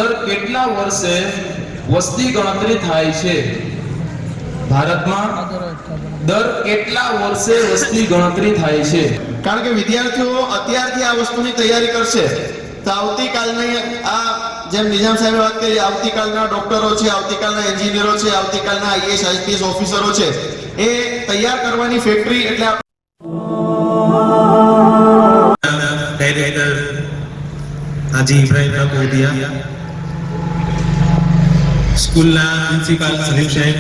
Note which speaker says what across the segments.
Speaker 1: દર કેટલા વર્ષે વસ્તી ગણતરી થાય છે? ભારતમાં દર કેટલા વર્ષે વસ્તી ગણતરી થાય છે?
Speaker 2: કારણ કે વિદ્યાર્થીઓ અત્યારથી આ વસ્તુની તૈયારી કરશે તો આવતીકાલની આ જેમ નિઝામ સાહેબે વાત કરી, આવતીકાલના ડોક્ટરો છે, આવતીકાલના એન્જિનિયરો છે, આવતીકાલના આઈએએસ આઈપીએસ ઓફિસરો છે, એ તૈયાર કરવાની ફેક્ટરી એટલે
Speaker 3: डायरेक्टर हाजी इब्राहिम काकोदिया, स्कूलना प्रिंसिपल सलीम साहेब,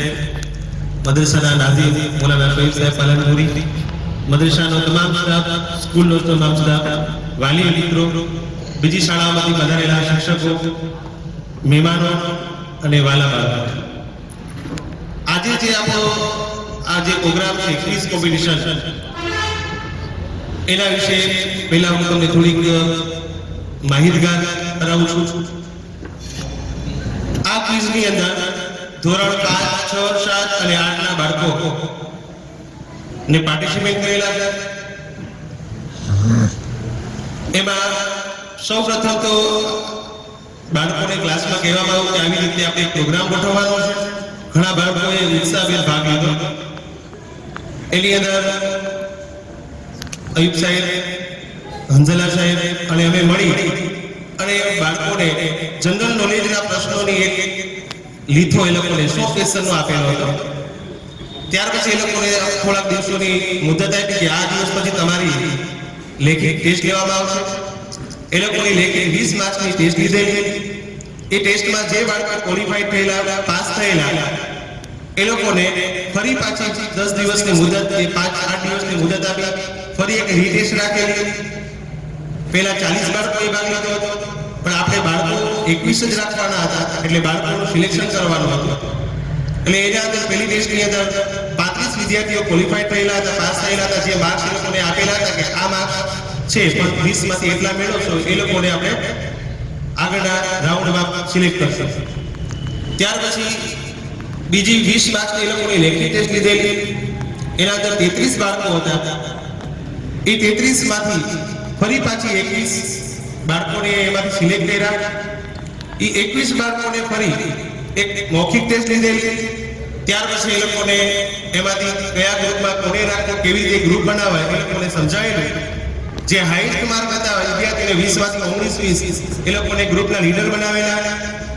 Speaker 3: मदरसाना नाज़ीम मौलाना फैज़ साहेब पालनपुरी, मदरसानो તમામ સ્ટાફ, સ્કૂલનો તમામ સ્ટાફ, વાલી મિત્રો, બીજી શાળાઓમાંથી પધારેલા શિક્ષકો, મહેમાનો અને વાલા બાળકો, આજે જે આપણો આ જે પ્રોગ્રામ છે ક્વિઝ કોમ્પિટિશન, એના વિશે પહેલા હું તમને થોડીક માહિતગાર કરાવું છું. આ ક્વિઝની અંદર ધોરણ 5, 6, 7 અને 8 ના બાળકો ને પાર્ટિસિપેટ કરેલા છે. એમાં સૌપ્રથમ તો બાળકોને ક્લાસમાં કહેવામાં આવ્યું કે આવી રીતે આપણે એક પ્રોગ્રામ ગોઠવવાનો છે. ઘણા બાળકોએ ઉત્સાહભેર ભાગ લીધો. એની અંદર અયુબ સાહેબ, હંઝલા સાહેબ અને અમે મળી અને બાળકોને જનરલ નોલેજના પ્રશ્નોની એક લીથો એ લોકોને 100 ક્વેશ્ચનનો આપેલો હતો. ત્યાર પછી એ લોકોને થોડાક દિવસોની મુદત આપી કે આ દિવસ પછી તમારી લેખિત ટેસ્ટ લેવામાં આવશે. એ લોકોની લેખિત 20 માર્ક્સની ટેસ્ટ લીધેલી. એ ટેસ્ટમાં જે બાળકો ક્વોલિફાઈડ થયેલા, પાસ થયેલા, એ લોકોને ફરી પાછી 10 દિવસની મુદત કે 5-8 દિવસની મુદત આપી ફરી એક રીટેસ્ટ રાખેલી. પહેલા 40 બાળકોએ ભાગ લીધો હતો, પણ આપણે બાળકો 21 જ રાખવાના હતા, એટલે બાળકોનું સિલેક્શન કરવાનું હતું. એટલે એના અંદર પહેલી ટેસ્ટની અંદર 35 વિદ્યાર્થીઓ ક્વોલિફાઈડ થયેલા હતા, પાસ થયેલા હતા. જે માર્ક્સ એ લોકોને આપેલા હતા કે આ માર્ક્સ છે પણ 20 માંથી એટલા મેળવશો, એ લોકોને આપણે આગળના રાઉન્ડમાં સિલેક્ટ કરશું. ત્યાર પછી બીજી 20 માર્ક્સની એ લોકોની લેખિત ટેસ્ટ લીધેલી. એના અંદર 33 બાળકો હતા. એ 33 માંથી ફરી પાછી 21 બાળકોને એમાંથી સિલેક્ટ કર્યા. એ 21 બાળકોને ફરી એક મૌખિક ટેસ્ટ લીધેલી. ત્યાર પછી એ લોકોને એમાંથી કયા ગ્રુપમાં કોને રાખવું, કેવી રીતે ગ્રુપ બનાવાય એ લોકોને સમજાવેલું. જે હાઈએસ્ટ માર્ક હતા વિદ્યાર્થીઓને 20 માંથી 19-20 એ લોકોને ગ્રુપના લીડર બનાવેલા.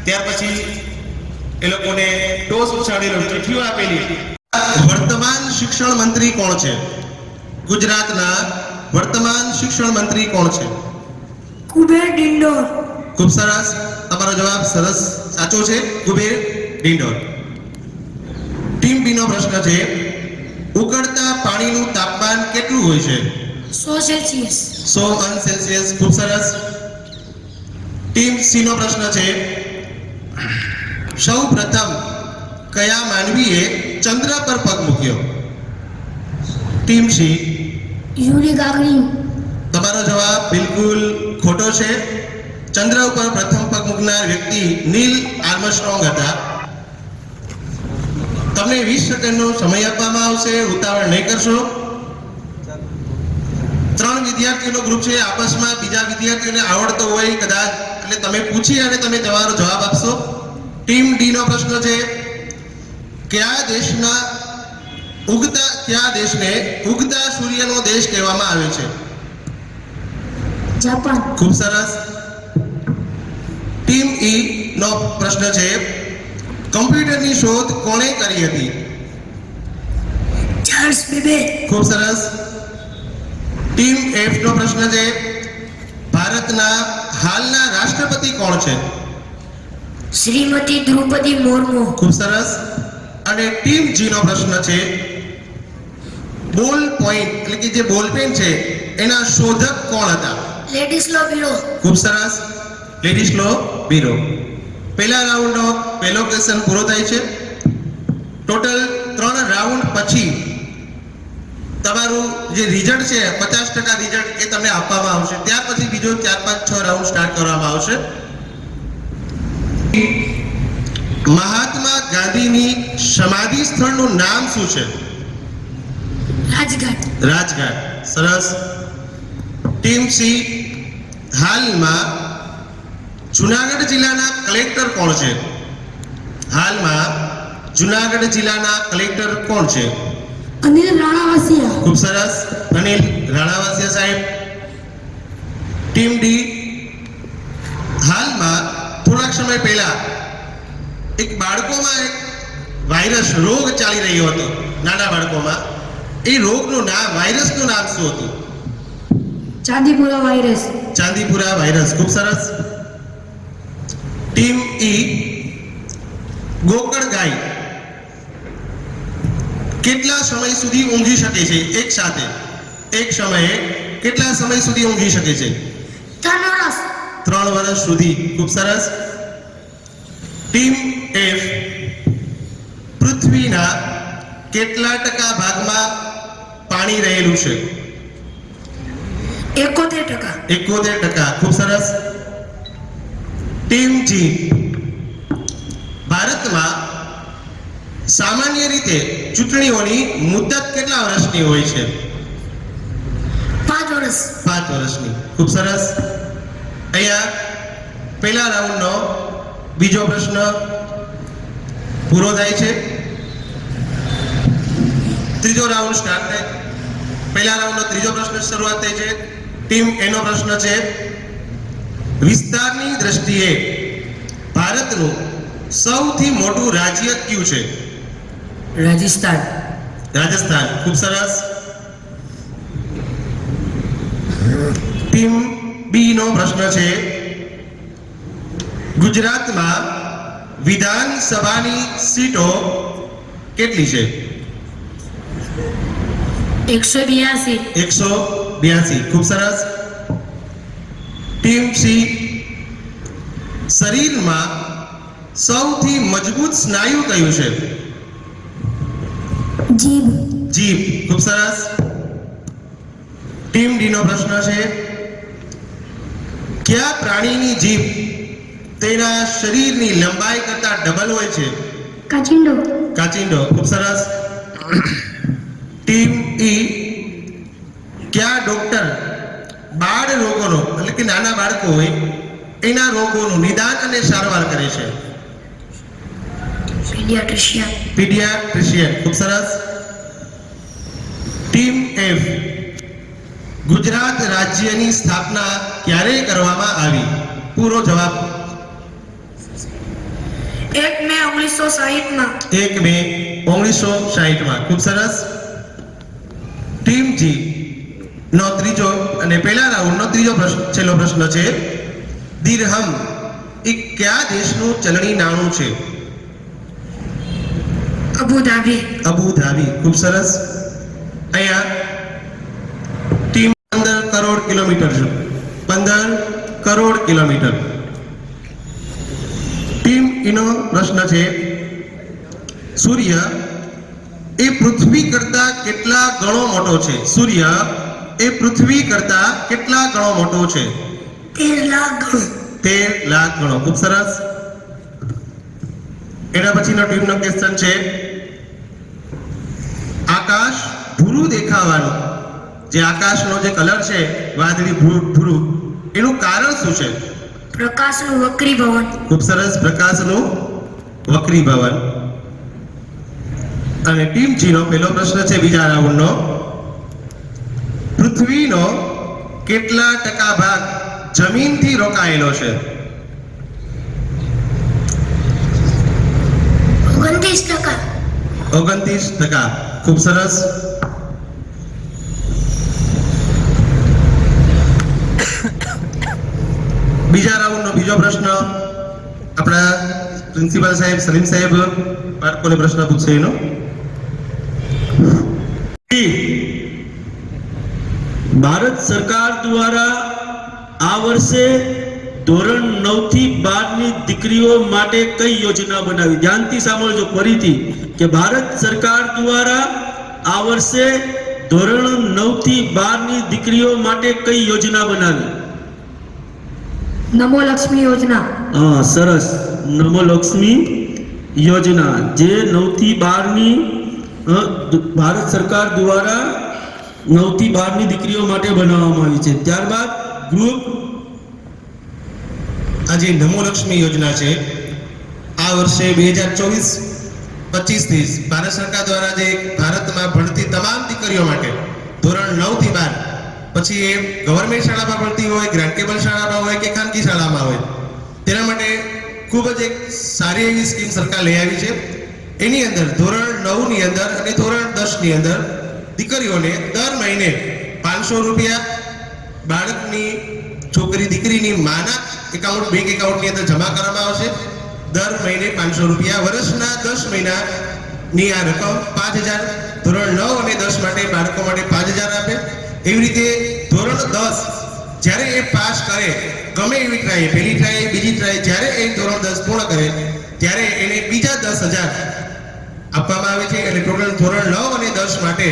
Speaker 3: ત્યાર પછી એ લોકોને ટોસ ઉછાળેલો, ચિઠ્ઠીઓ આપેલી. વર્તમાન શિક્ષણ મંત્રી કોણ છે? ગુજરાતના વર્તમાન શિક્ષણ મંત્રી કોણ છે?
Speaker 4: કુબેર ડિંડોર.
Speaker 3: ખૂબ સરસ, તમારો જવાબ સરસ સાચો છે, કુબેર ડિંડોર. ટીમ બી નો પ્રશ્ન છે, ઉકળતા પાણીનું તાપમાન કેટલું હોય છે?
Speaker 4: 100 સેલ્સિયસ.
Speaker 3: 100 અંશ સેલ્સિયસ. ખૂબ સરસ. ટીમ સી નો પ્રશ્ન છે, સૌ પ્રથમ કયા માનવીએ ચંદ્ર પર પગ મૂક્યો? Team C.
Speaker 4: Yuri Gagarin.
Speaker 3: તમારો જવાબ બિલકુલ ખોટો છે. ચંદ્ર ઉપર પ્રથમ પગ મૂકનાર વ્યક્તિ નીલ આર્મસ્ટ્રોંગ હતા. તમને 20 સેકન્ડનો સમય આપવામાં આવશે, ઉતાવળ નહીં કરશો. 3 વિદ્યાર્થીઓનો ગ્રુપ છે, આપસમાં બીજા વિદ્યાર્થીઓને આવડતો હોય કદાચ એટલે તમે પૂછી અને તમે તમારો જવાબ આપશો. ટીમ ડી નો પ્રશ્ન છે, કયા દેશને ઉગતા સૂર્યનો દેશ કહેવામાં આવે છે?
Speaker 4: જાપાન.
Speaker 3: ખૂબ સરસ. ટીમ ઈ નો પ્રશ્ન છે, કમ્પ્યુટરની શોધ કોણે કરી હતી?
Speaker 4: Charles Babbage.
Speaker 3: ખૂબ સરસ. ટીમ એફ નો પ્રશ્ન છે, ભારતના હાલના રાષ્ટ્રપતિ કોણ છે?
Speaker 4: શ્રીમતી દ્રૌપદી મુર્મુ.
Speaker 3: ખૂબ સરસ. અને ટીમ જી નો પ્રશ્ન છે, બોલ પોઈન્ટ એટલે કે જે બોલપેન છે એના શોધક કોણ હતા?
Speaker 4: લેડિસ્લો બીરો.
Speaker 3: ખૂબ સરસ. લેડિસ્લો બીરો. પહેલા રાઉન્ડનો પહેલો ક્વેશ્ચન પૂરો થાય છે. ટોટલ 3 રાઉન્ડ પછી તમારું જે રિઝલ્ટ છે 50% રિઝલ્ટ એ તમને આપવામાં આવશે. ત્યાર પછી બીજો 4, 5, 6 રાઉન્ડ સ્ટાર્ટ કરવામાં આવશે. મહાત્મા ગાંધીની સમાધિ સ્થળનું નામ શું છે?
Speaker 4: રાજઘાટ.
Speaker 3: રાજઘાટ. સરસ. ટીમ સી, હાલમાં જુનાગઢ જિલ્લાના કલેક્ટર કોણ છે? હાલમાં જુનાગઢ જિલ્લાના કલેક્ટર કોણ છે?
Speaker 4: અનિલ રાણાવાસિયા.
Speaker 3: ખૂબ સરસ, અનિલ રાણાવાસિયા સાહેબ. ટીમ ડી, હાલમાં થોડાક સમય પહેલા એક બાળકોમાં એક વાયરસ રોગ ચાલી રહ્યો હતો, નાના બાળકોમાં. એ રોગનું નામ, વાયરસનું નામ શું હતું?
Speaker 4: ચાંદીપુરા વાયરસ.
Speaker 3: ચાંદીપુરા વાયરસ. ખૂબ સરસ. ટીમ ઈ, ગોકળ ગાય કેટલા સમય સુધી ઊંઘી શકે છે એક સાથે? એક સમયે કેટલા સમય સુધી ઊંઘી શકે છે?
Speaker 4: 3 વર્ષ.
Speaker 3: 3 વર્ષ સુધી. ખૂબ સરસ. ટીમ એફ, પૃથ્વીના કેટલા ટકા ભાગમાં પાણી રહેલું છે?
Speaker 4: 71%.
Speaker 3: 71%. ખૂબ સરસ. ટીમ જી, ભારતમાં સામાન્ય રીતે ચૂંટણીઓની મુદત કેટલા વર્ષની હોય છે?
Speaker 4: 5 વર્ષ.
Speaker 3: 5 વર્ષની. ખૂબ સરસ. અહીંયા પહેલા રાઉન્ડનો બીજો પ્રશ્ન પૂરો થાય છે. ત્રીજો રાઉન્ડ સ્ટાર્ટ થાય. પહેલા રાઉન્ડનો ત્રીજો પ્રશ્ન શરૂઆત થાય છે. ટીમ એનો પ્રશ્ન છે, વિસ્તારની દ્રષ્ટિએ ભારતનું સૌથી મોટું રાજ્ય કયું છે?
Speaker 4: રાજસ્થાન.
Speaker 3: રાજસ્થાન. ખૂબ સરસ. ટીમ બી નો પ્રશ્ન છે, ગુજરાતમાં વિધાનસભાની સીટો કેટલી છે?
Speaker 4: 182.
Speaker 3: 182. ખૂબ સરસ. ટીમ સી, શરીરમાં સૌથી મજબૂત સ્નાયુ કયું છે?
Speaker 4: જીભ.
Speaker 3: જીભ. ખૂબ સરસ. ટીમ ડી નો પ્રશ્ન છે, કયા પ્રાણીની જીભ તેના શરીરની લંબાઈ કરતા ડબલ હોય છે?
Speaker 4: કાચિંડો.
Speaker 3: કાચિંડો. ખૂબ સરસ. ટીમ ઈ, કયા ડોક્ટર બાળ રોગોનો, એટલે કે નાના બાળકો હોય એના રોગોનું નિદાન અને સારવાર કરે છે?
Speaker 4: પીડિયાટ્રિશિયન.
Speaker 3: પીડિયાટ્રિશિયન. ખૂબ સરસ. ટીમ એફ, ગુજરાત રાજ્યની સ્થાપના ક્યારે કરવામાં આવી? પૂરો જવાબ.
Speaker 4: 1 મે 1960 માં.
Speaker 3: 1 મે 1960 ખૂબ સરસ. ટીમ જી નો ત્રીજો અને પહેલા રાઉન્ડનો ત્રીજો પ્રશ્ન, છેલ્લો પ્રશ્ન છે, દિરહમ એ કયા દેશનું ચલણી નાણું છે?
Speaker 4: અબુધાબી.
Speaker 3: અબુધાબી. ખૂબ સરસ. અહીંયા ટીમ 15 કરોડ કિલોમીટર છે. 15 કરોડ કિલોમીટર. ટીમ ઈનો પ્રશ્ન છે, સૂર્ય એ પૃથ્વી કરતા કેટલા ગણો મોટો છે? સૂર્ય એ પૃથ્વી કરતા કેટલા ગણો મોટો છે?
Speaker 4: 13 લાખ ગણો.
Speaker 3: 13 લાખ ગણો. ખૂબ સરસ. એના પછીનો ટીમનો ક્વેશ્ચન છે, આકાશ ભૂરું દેખાવાનું, જે આકાશનો જે કલર છે વાદળી ભૂરું, એનું કારણ શું છે?
Speaker 4: પ્રકાશનું વક્રીભવન.
Speaker 3: ખૂબ સરસ. પ્રકાશનું વક્રીભવન. અને ટીમ જી નો પહેલો પ્રશ્ન છે બીજા રાઉન્ડનો, પૃથ્વીનો કેટલા ટકા ભાગ જમીનથી રોકાયેલો છે?
Speaker 4: 29%.
Speaker 3: 29%. ખૂબ સરસ. બીજા રાઉન્ડનો બીજો પ્રશ્ન આપણા પ્રિન્સિપાલ સાહેબ સલીમ સાહેબ બાળકોને પ્રશ્ન પૂછશે એનો.
Speaker 5: ભારત સરકાર દ્વારા આ વર્ષે ધોરણ 9 થી 12 ની દીકરીઓ માટે કઈ યોજના બનાવી? ધ્યાનથી સાંભળજો ફરીથી કે ભારત સરકાર દ્વારા આ વર્ષે ધોરણ 9 થી 12 ની દીકરીઓ માટે કઈ યોજના બનાવી?
Speaker 4: નમો લક્ષ્મી યોજના.
Speaker 5: હા, સરસ. નમો લક્ષ્મી યોજના જે 9 થી 12 ની ભારત સરકાર દ્વારા 9 થી 12 ની દીકરીઓ માટે બનાવવામાં આવી છે. ત્યારબાદ ગ્રુપ
Speaker 3: આ જે નમો લક્ષ્મી યોજના છે, આ વર્ષે 2024-25થી ભારત સરકાર દ્વારા જે ભારતમાં ભણતી તમામ દીકરીઓ માટે ધોરણ 9 થી 12, પછી એ ગવર્મેન્ટ શાળામાં ભણતી હોય, ગ્રાન્ટેબલ શાળામાં હોય કે ખાનગી શાળામાં હોય, તેના માટે ખૂબ જ એક સારી એવી સ્કીમ સરકાર લઈ આવી છે. એની અંદર ધોરણ 9 ની અંદર અને ધોરણ 10 ની અંદર દીકરીઓને દર મહિને 500 રૂપિયા બાળકની દીકરીની માના બેંક એકાઉન્ટની અંદર જમા કરવામાં આવશે. દર મહિને 500 રૂપિયા, વર્ષના 10 મહિનાની આ રકમ 5000, ધોરણ 9 અને 10 માટે બાળકો માટે 5000 આપે. એવી રીતે ધોરણ 10 જ્યારે એ પાસ કરે, ગમે એવી ટ્રાય, પહેલી ટ્રાય, બીજી ટ્રાય, જ્યારે એ ધોરણ 10 પૂર્ણ કરે ત્યારે એને બીજા 10,000 આપવામાં આવે છે. એટલે ટોટલ ધોરણ 9 અને 10 માટે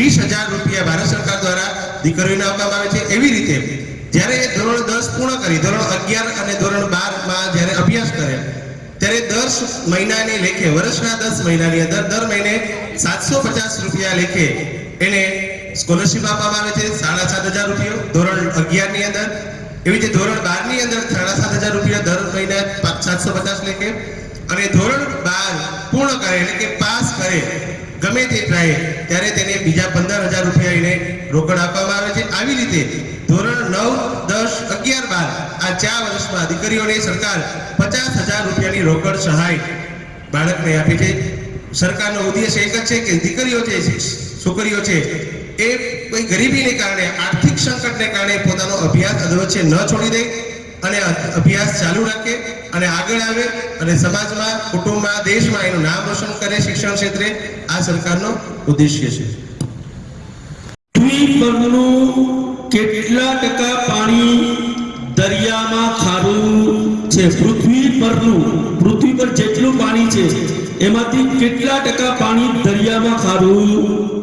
Speaker 3: 20,000 રૂપિયા ભારત સરકાર દ્વારા દીકરીઓને આપવામાં આવે છે. એવી રીતે જ્યારે એ ધોરણ 10 પૂર્ણ કરી ધોરણ 11 અને ધોરણ 12 માં જ્યારે અભ્યાસ કરે ત્યારે 10 મહિનાની લેખે, વર્ષના 10 મહિનાની અંદર દર મહિને 750 રૂપિયા લેખે એને સ્કોલરશિપ આપવામાં આવે છે, 7,500 રૂપિયા ધોરણ 11 ની અંદર. એવી રીતે ધોરણ 12 ની અંદર 7,500 રૂપિયા દર મહિને 750 લેખે, અને ધોરણ 12 પૂર્ણ કરે એટલે કે પાસ કરે ગમે તે ટ્રાય ત્યારે તેને બીજા 15,000 રૂપિયા એને રોકડ આપવામાં આવે છે. આવી રીતે ધોરણ 9, 10, 11, 12 આ 4 વર્ષમાં દીકરીઓને સરકાર 50,000 રૂપિયાની રોકડ સહાય બાળકને આપે છે. સરકારનો ઉદ્દેશ એક જ છે કે દીકરીઓ છે, છોકરીઓ છે, એ કોઈ ગરીબીને કારણે, આર્થિક સંકટને કારણે પોતાનો અભ્યાસ અધવચ્ચે ન છોડી દે અને અભ્યાસ ચાલુ રાખે અને આગળ આવે અને સમાજમાં, કુટુંબમાં, દેશમાં એનું નામ રોશન કરે. શિક્ષણ ક્ષેત્રે આ સરકારનો ઉદ્દેશ્ય છે.
Speaker 5: પૃથ્વી પરનું કેટલા ટકા પાણી દરિયામાં ખારું છે? પૃથ્વી પર જેટલું પાણી છે એમાંથી કેટલા ટકા પાણી દરિયામાં ખારું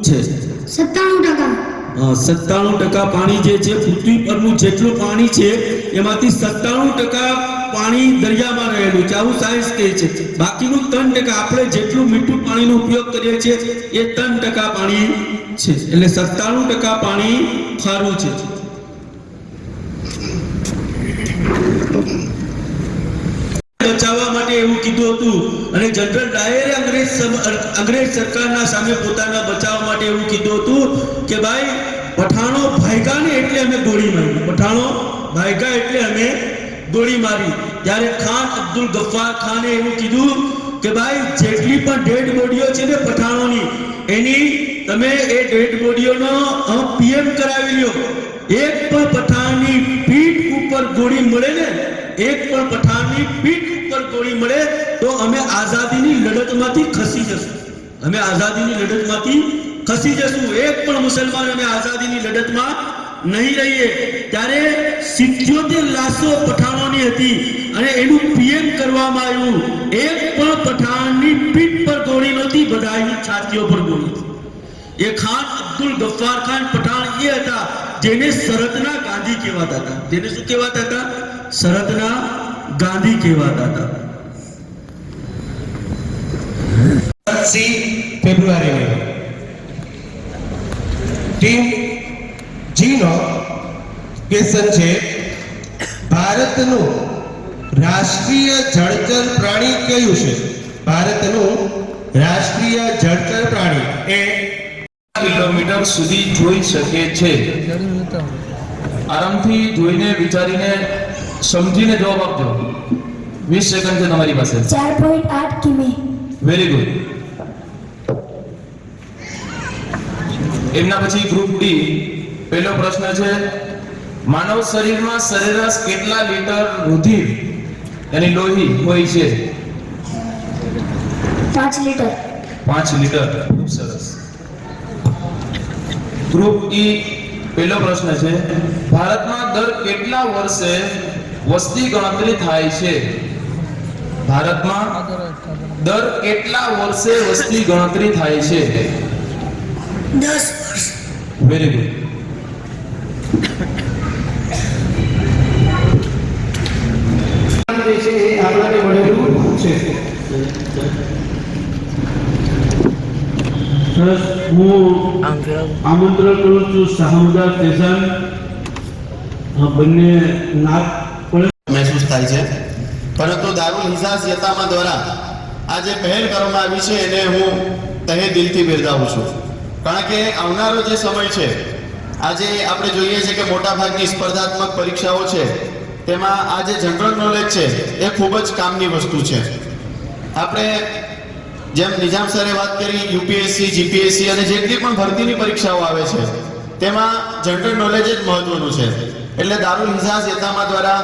Speaker 5: છે?
Speaker 4: 97%.
Speaker 5: 97% પાણી જે છે, પૃથ્વી પરનું જેટલું પાણી છે એમાંથી 97% પાણી દરિયામાં રહેલું છે, આવું સાયન્સ કહે છે. બાકીનું 3% આપણે જેટલું મીઠું પાણીનો ઉપયોગ કરીએ છીએ એ 3% પાણી છે. એટલે 97% પાણી ખારું છે. બચાવવા માટે એવું કીધું હતું અને જનરલ ડાયરે અંગ્રેજ સરકારના સામે પોતાના બચાવ માટે એવું કીધું હતું કે ભાઈ પઠાણો ભાગ્યા ને એટલે અમે ગોળી મારી, પઠાણો ભાગ્યા એટલે અમે ગોળી મારી. ત્યારે ખાન અબ્દુલ ગફ્ફાર ખાને એવું કીધું કે ભાઈ જેટલી પણ ડેડ બોડીઓ છે ને પઠાણોની, એની તમે એ ડેડ બોડીઓનો પીએમ કરાવી લ્યો. એક પણ પઠાણની પીઠ ઉપર ગોળી મળે ને, એક પણ પઠાણની પીઠ ઉપર ગોળી મળે તો અમે આઝાદીની લડતમાંથી ખસી જશું, અમે આઝાદીની લડતમાંથી ખસી જશું. એક પણ મુસલમાન અમે આઝાદીની લડતમાં નહીં રહીએ. ત્યારે 77 લાશો પઠાણોની હતી અને એનું પીએમ કરવામાં આવ્યું. એક પણ પઠાણની પીઠ પર ગોળી નહોતી, બધાની છાતીઓ પર ગોળી હતી. એ ખાન અબ્દુલ ગફ્ફાર ખાન પઠાણ એ હતા જેને સરહદના ગાંધી કહેવાતા હતા. જેને શું કહેવાતા હતા? સરહદના ગાંધી કહેવાતા હતા.
Speaker 3: 7 ફેબ્રુઆરી ટીમ જીનો ક્વેશ્ચન છે, ભારતનું રાષ્ટ્રીય જળચર પ્રાણી કયું છે? ભારતનું રાષ્ટ્રીય જળચર પ્રાણી એ
Speaker 1: કિલોમીટર સુધી જોઈ શકે છે? આરામથી જોઈને વિચારીને સમજીને જવાબ આપજો. 20 સેકન્ડ છે તમારી પાસે.
Speaker 4: 4.8 કિમી.
Speaker 1: Very good. એમના પછી ગ્રુપ ડી. પહેલો પ્રશ્ન છે, માનવ શરીરમાં સરેરાશ કેટલા લીટર રુધિર yani લોહી હોય છે?
Speaker 4: 5 લીટર.
Speaker 1: 5 લીટર. ખૂબ સરસ. ગ્રુપ ઈ. પહેલો પ્રશ્ન છે, ભારતમાં દર કેટલા વર્ષે વસ્તી ગણતરી થાય છે? ભારતમાં દર કેટલા વર્ષે વસ્તી ગણતરી થાય છે?
Speaker 4: 10 વર્ષ.
Speaker 1: Very good.
Speaker 5: સરસ. હું આમંત્રણ કરું છું શાહમુદા સ્ટેશન બંને નાક
Speaker 2: મહેસૂસ થાય છે, પરંતુ દારૂલ હિજાઝ યતામા દ્વારા આ જે પહેલ કરવામાં આવી છે એને હું તહે દિલથી બિરદાવું છું. કારણ કે આવનારો જે સમય છે, આજે આપણે જોઈએ છે કે મોટાભાગની સ્પર્ધાત્મક પરીક્ષાઓ છે તેમાં આ જે જનરલ નોલેજ છે એ ખૂબ જ કામની વસ્તુ છે. આપણે જેમ નિજામ સરે વાત કરી, યુપીએસસી, જીપીએસસી અને જેટલી પણ ભરતીની પરીક્ષાઓ આવે છે તેમાં જનરલ નોલેજ જ મહત્વનું છે. એટલે દારૂલ હિજાઝ યતામા દ્વારા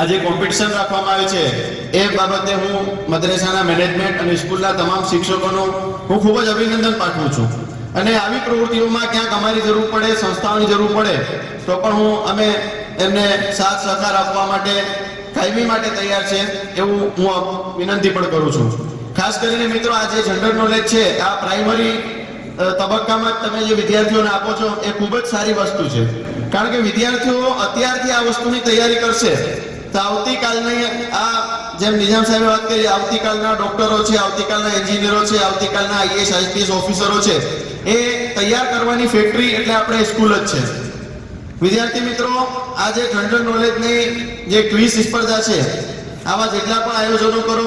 Speaker 2: આ જે કોમ્પિટિશન રાખવામાં આવે છે એ બાબતે હું મદ્રેસાના મેનેજમેન્ટ અને સ્કૂલના તમામ શિક્ષકોનો હું ખૂબ જ અભિનંદન પાઠવું છું. અને આવી પ્રવૃત્તિઓમાં ક્યાંક અમારી જરૂર પડે, સંસ્થાઓની જરૂર પડે તો પણ અમે એમને સાથ સહકાર આપવા માટે કાયમી માટે તૈયાર છે એવું હું વિનંતી પણ કરું છું. ખાસ કરીને મિત્રો, આ જે જનરલ નોલેજ છે આ પ્રાઇમરી તબક્કામાં તમે જે વિદ્યાર્થીઓને આપો છો એ ખૂબ જ સારી વસ્તુ છે. કારણ કે વિદ્યાર્થીઓ અત્યારથી આ વસ્તુની તૈયારી કરશે તો આવતીકાલની આ જેમ નિજામ સાહેબે વાત કરી, આવતીકાલના ડોક્ટરો છે, આવતીકાલના એન્જિનિયરો છે, આવતીકાલના આઈએએસ આઈપીએસ ઓફિસરો છે, એ તૈયાર કરવાની ફેક્ટરી એટલે આપણે સ્કૂલ જ છે. વિદ્યાર્થી મિત્રો, આ જે જનરલ નોલેજની જે ક્વિઝ સ્પર્ધા છે, આવા જેટલા પણ આયોજનો કરો,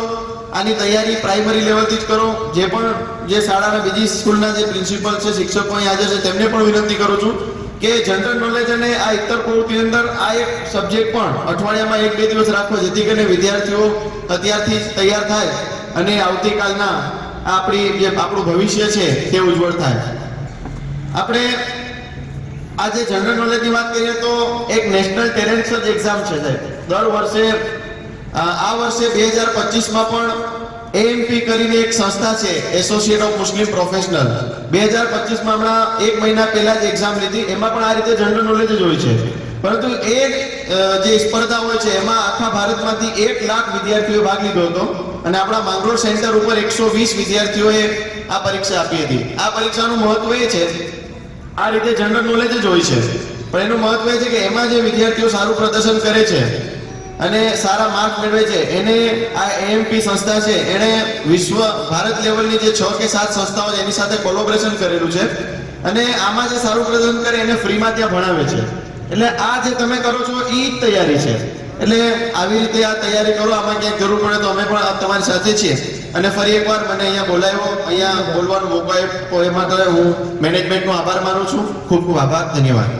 Speaker 2: આની તૈયારી પ્રાઇમરી લેવલથી જ કરો. જે પણ જે શાળાના બીજી સ્કૂલના જે પ્રિન્સિપલ છે, શિક્ષકો અહીં હાજર છે, તેમને પણ વિનંતી કરું છું કે જનરલ નોલેજ અને આ ઇતર પ્રવૃત્તિની અંદર આ એક સબ્જેક્ટ પણ અઠવાડિયામાં 1-2 દિવસ રાખવો, જેથી કરીને વિદ્યાર્થીઓ અત્યારથી તૈયાર થાય અને આવતીકાલના આપણું ભવિષ્ય છે તે ઉજ્જવળ થાય. આપણે આજે જનરલ નોલેજની વાત કરીએ તો એક નેશનલ ટેલેન્ટ સર્ચ એક્ઝામ છે સાહેબ. દર વર્ષે આ વર્ષે 2025માં પણ એએમપી કરીને એક સંસ્થા છે, એસોસિએટ ઓફ મુસ્લિમ પ્રોફેશનલ, 2025માં હમણાં 1 મહિના પહેલા જ એક્ઝામ લીધી. એમાં પણ આ રીતે જનરલ નોલેજ જ હોય છે. પરંતુ એ જે સ્પર્ધા હોય છે એમાં આખા ભારતમાંથી 1 લાખ વિદ્યાર્થીઓએ ભાગ લીધો હતો અને આપણા માંગરોળ સેન્ટર ઉપર 120 વિદ્યાર્થીઓએ આ પરીક્ષા આપી હતી. આ પરીક્ષાનું મહત્વ એ છે, આ રીતે જનરલ નોલેજ જ હોય છે, પણ એનું મહત્વ એ છે કે એમાં જે વિદ્યાર્થીઓ સારું પ્રદર્શન કરે છે અને સારા માર્ક મેળવે છે એને આ એએમપી સંસ્થા છે એણે ભારત લેવલની જે 6 કે 7 સંસ્થાઓ છે એની સાથે કોલોબરેશન કરેલું છે અને આમાં જે સારું પ્રદર્શન કરે એને ફ્રીમાં ત્યાં ભણાવે છે. એટલે આ જે તમે કરો છો એ જ તૈયારી છે. એટલે આવી રીતે આ તૈયારી કરો. આમાં ક્યાંક જરૂર પડે તો અમે પણ તમારી સાથે છીએ. અને ફરી એકવાર મને અહીંયા બોલાવ્યો, અહીંયા બોલવાનો મોકો આપ્યો એ માટે હું મેનેજમેન્ટનો આભાર માનું છું. ખૂબ ખૂબ આભાર. ધન્યવાદ.